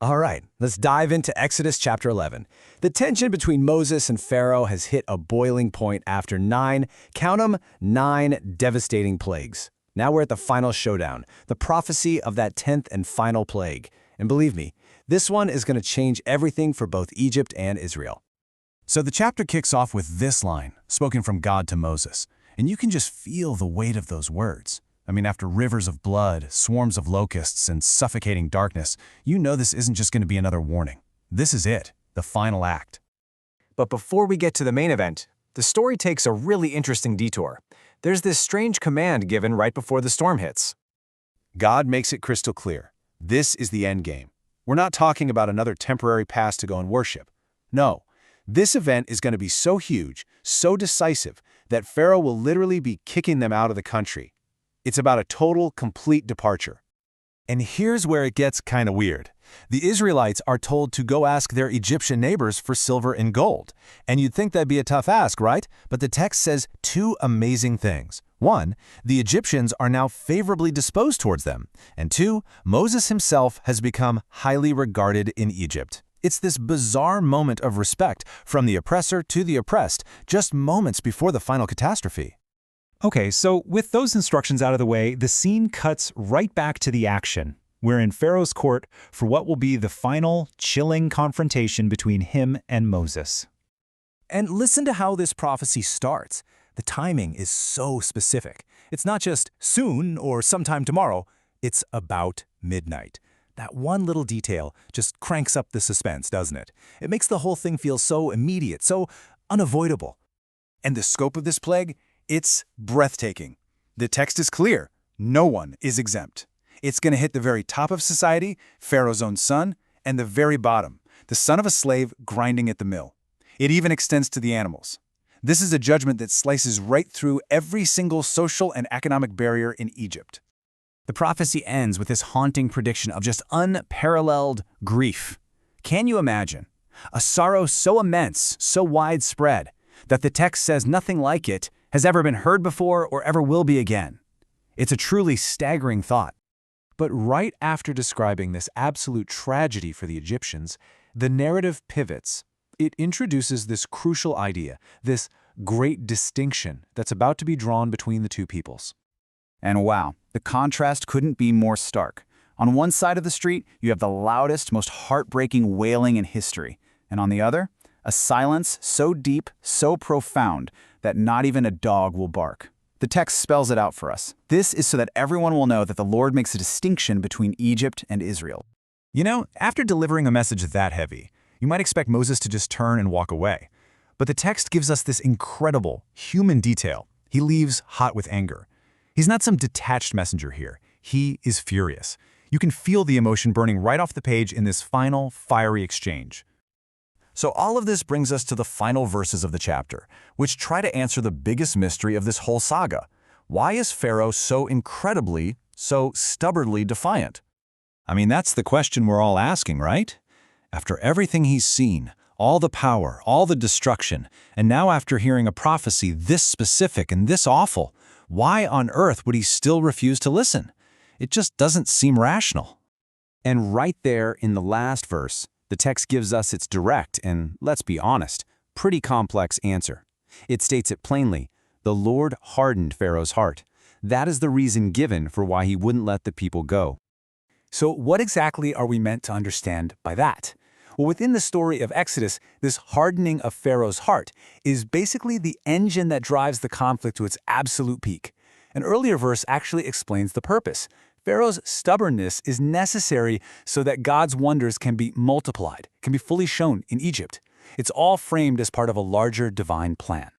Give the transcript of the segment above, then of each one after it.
All right, let's dive into Exodus chapter 11. The tension between Moses and Pharaoh has hit a boiling point after count 'em, 9 devastating plagues. Now we're at the final showdown, the prophecy of that 10th and final plague. And believe me, this one is going to change everything for both Egypt and Israel. So the chapter kicks off with this line, spoken from God to Moses. And you can just feel the weight of those words. I mean, after rivers of blood, swarms of locusts, and suffocating darkness, you know this isn't just going to be another warning. This is it, the final act. But before we get to the main event, the story takes a really interesting detour. There's this strange command given right before the storm hits. God makes it crystal clear. This is the end game. We're not talking about another temporary pass to go and worship. No, this event is going to be so huge, so decisive, that Pharaoh will literally be kicking them out of the country. It's about a total, complete departure. And here's where it gets kind of weird. The Israelites are told to go ask their Egyptian neighbors for silver and gold. And you'd think that'd be a tough ask, right? But the text says 2 amazing things. 1, the Egyptians are now favorably disposed towards them. And 2, Moses himself has become highly regarded in Egypt. It's this bizarre moment of respect from the oppressor to the oppressed, just moments before the final catastrophe. Okay, so with those instructions out of the way, the scene cuts right back to the action. We're in Pharaoh's court for what will be the final, chilling confrontation between him and Moses. And listen to how this prophecy starts. The timing is so specific. It's not just soon or sometime tomorrow, it's about midnight. That one little detail just cranks up the suspense, doesn't it? It makes the whole thing feel so immediate, so unavoidable. And the scope of this plague? It's breathtaking. The text is clear. No one is exempt. It's going to hit the very top of society, Pharaoh's own son, and the very bottom, the son of a slave grinding at the mill. It even extends to the animals. This is a judgment that slices right through every single social and economic barrier in Egypt. The prophecy ends with this haunting prediction of just unparalleled grief. Can you imagine? A sorrow so immense, so widespread, that the text says nothing like it has ever been heard before or ever will be again. It's a truly staggering thought. But right after describing this absolute tragedy for the Egyptians, the narrative pivots. It introduces this crucial idea, this great distinction that's about to be drawn between the two peoples. And wow, the contrast couldn't be more stark. On one side of the street, you have the loudest, most heartbreaking wailing in history. And on the other, a silence so deep, so profound, that not even a dog will bark. The text spells it out for us. This is so that everyone will know that the Lord makes a distinction between Egypt and Israel. You know, after delivering a message that heavy, you might expect Moses to just turn and walk away. But the text gives us this incredible human detail. He leaves hot with anger. He's not some detached messenger here. He is furious. You can feel the emotion burning right off the page in this final, fiery exchange. So all of this brings us to the final verses of the chapter, which try to answer the biggest mystery of this whole saga. Why is Pharaoh so incredibly, so stubbornly defiant? I mean, that's the question we're all asking, right? After everything he's seen, all the power, all the destruction, and now after hearing a prophecy this specific and this awful, why on earth would he still refuse to listen? It just doesn't seem rational. And right there in the last verse, the text gives us its direct and, let's be honest, pretty complex answer. It states it plainly, the Lord hardened Pharaoh's heart. That is the reason given for why he wouldn't let the people go. So what exactly are we meant to understand by that? Well, within the story of Exodus, this hardening of Pharaoh's heart is basically the engine that drives the conflict to its absolute peak. An earlier verse actually explains the purpose. Pharaoh's stubbornness is necessary so that God's wonders can be multiplied, can be fully shown in Egypt. It's all framed as part of a larger divine plan.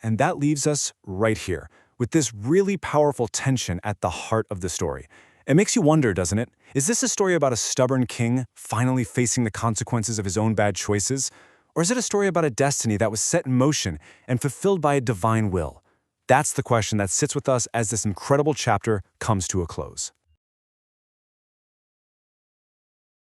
And that leaves us right here, with this really powerful tension at the heart of the story. It makes you wonder, doesn't it? Is this a story about a stubborn king finally facing the consequences of his own bad choices? Or is it a story about a destiny that was set in motion and fulfilled by a divine will? That's the question that sits with us as this incredible chapter comes to a close.